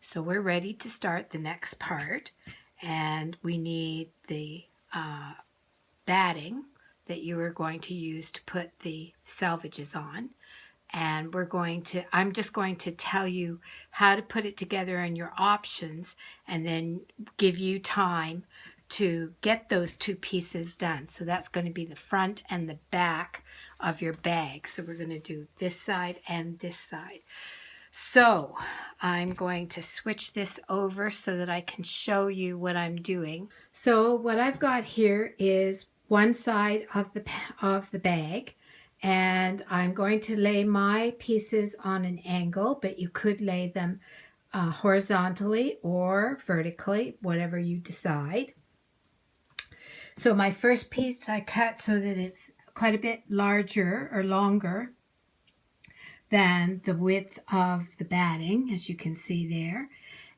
So we're ready to start the next part, and we need the batting that you are going to use to put the selvages on. And I'm just going to tell you how to put it together and your options, and then give you time to get those two pieces done. So that's going to be the front and the back of your bag. So we're going to do this side and this side. So I'm going to switch this over so that I can show you what I'm doing. So what I've got here is one side of the bag, and I'm going to lay my pieces on an angle, but you could lay them horizontally or vertically, whatever you decide. So my first piece I cut so that it's quite a bit larger or longer than the width of the batting, as you can see there.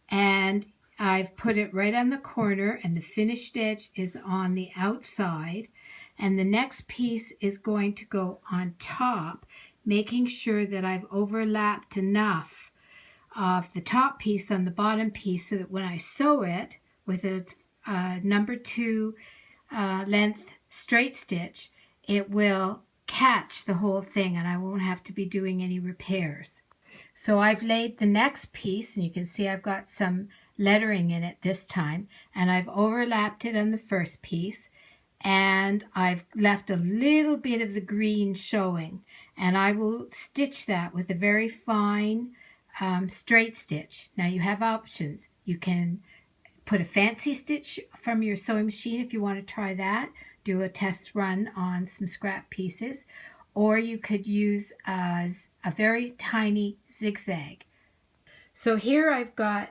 And I've put it right on the corner, and the finished edge is on the outside. And the next piece is going to go on top, making sure that I've overlapped enough of the top piece on the bottom piece so that when I sew it with its number 2 length straight stitch, it will catch the whole thing and I won't have to be doing any repairs. So I've laid the next piece, and you can see I've got some lettering in it this time, and I've overlapped it on the first piece, and I've left a little bit of the green showing, and I will stitch that with a very fine straight stitch. Now you have options. You can put a fancy stitch from your sewing machine if you want to try that, do a test run on some scrap pieces, or you could use a very tiny zigzag. So here I've got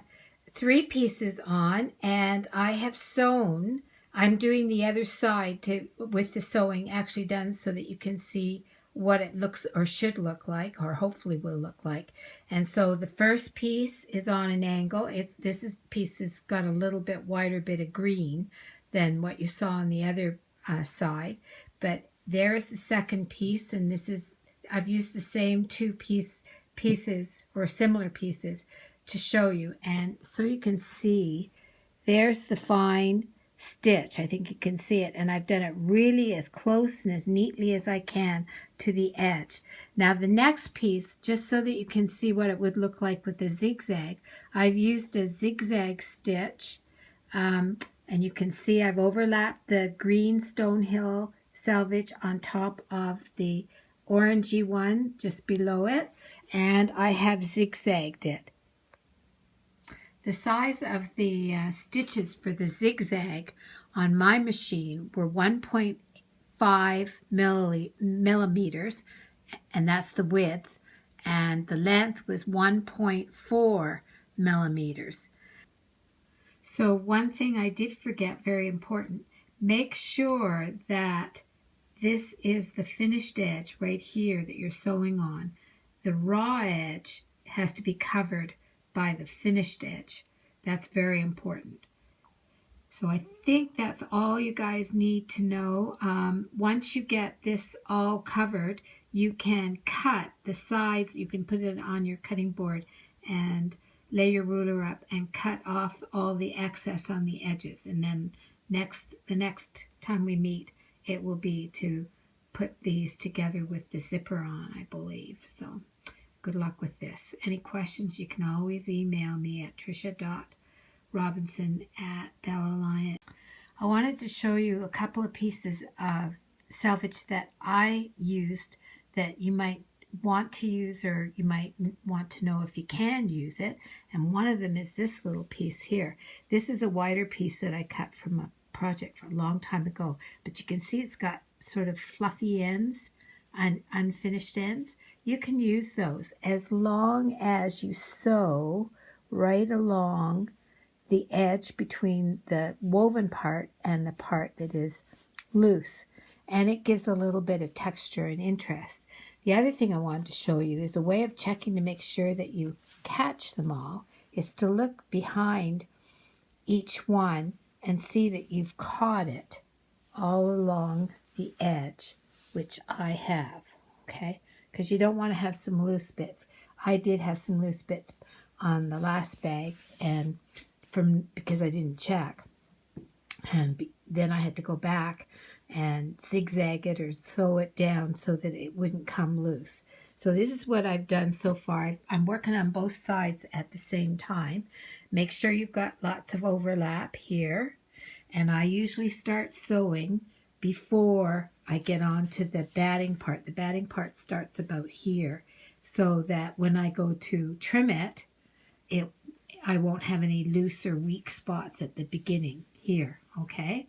3 pieces on, and I have sewn. I'm doing the other side with the sewing actually done so that you can see what it looks or should look like, or hopefully will look like. And so the first piece is on an angle. This piece has got a little bit wider bit of green than what you saw on the other side. But there's the second piece, and I've used the same 2 pieces or similar pieces to show you. And so you can see there's the fine stitch. I think you can see it, and I've done it really as close and as neatly as I can to the edge. Now the next piece, just so that you can see what it would look like with the zigzag, I've used a zigzag stitch, and you can see I've overlapped the green Stonehill selvage on top of the orangey one just below it, and I have zigzagged it. The size of the stitches for the zigzag on my machine were 1.5 millimeters, and that's the width, and the length was 1.4 millimeters. So one thing I did forget, very important, make sure that this is the finished edge right here that you're sewing on. The raw edge has to be covered by the finished edge. That's very important. So I think that's all you guys need to know. Once you get this all covered, you can cut the sides. You can put it on your cutting board and lay your ruler up and cut off all the excess on the edges. And then the next time we meet, it will be to put these together with the zipper on, I believe. So good luck with this. Any questions, you can always email me at trisha.robinson@BellaLion. I wanted to show you a couple of pieces of selvage that I used that you might want to use, or you might want to know if you can use it. And one of them is this little piece here. This is a wider piece that I cut from a project for a long time ago, but you can see it's got sort of fluffy ends and unfinished ends. You can use those as long as you sew right along the edge between the woven part and the part that is loose, and it gives a little bit of texture and interest. The other thing I wanted to show you is a way of checking to make sure that you catch them all is to look behind each one and see that you've caught it all along the edge, which I have, okay? Because you don't want to have some loose bits. I did have some loose bits on the last bag, and because I didn't check, and then I had to go back and zigzag it or sew it down so that it wouldn't come loose. So this is what I've done so far. I'm working on both sides at the same time. Make sure you've got lots of overlap here, and I usually start sewing before I get on to the batting part. The batting part starts about here, so that when I go to trim it, I won't have any loose or weak spots at the beginning here, okay?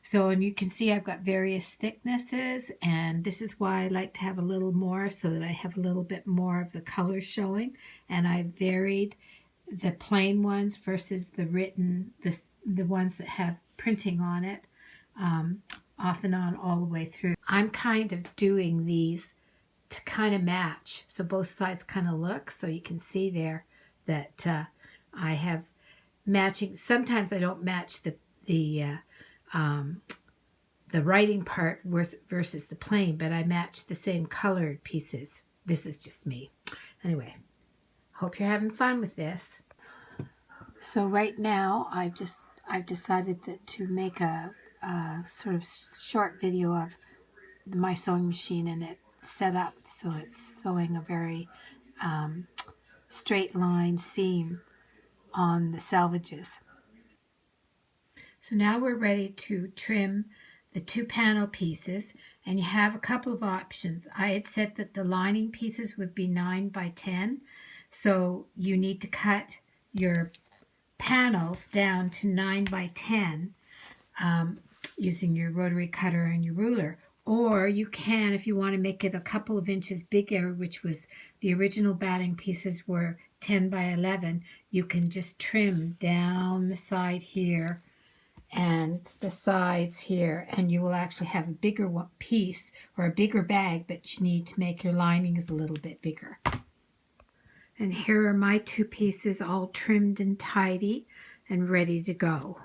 So, and you can see I've got various thicknesses, and this is why I like to have a little more, so that I have a little bit more of the color showing. And I varied the plain ones versus the written, the ones that have printing on it, off and on all the way through. I'm kind of doing these to kind of match, so both sides kind of look, so you can see there that I have matching. Sometimes I don't match the writing part versus the plain, but I match the same colored pieces. This is just me. Anyway, hope you're having fun with this. So right now I've decided to make a sort of short video of my sewing machine, and it set up so it's sewing a very straight line seam on the selvages. So now we're ready to trim the 2 panel pieces, and you have a couple of options. I had said that the lining pieces would be 9 by 10, so you need to cut your panels down to 9 by 10 using your rotary cutter and your ruler. Or you can, if you want to make it a couple of inches bigger, which was the original batting pieces were 10 by 11, you can just trim down the side here and the sides here, and you will actually have a bigger piece or a bigger bag, but you need to make your linings a little bit bigger. And here are my 2 pieces all trimmed and tidy and ready to go.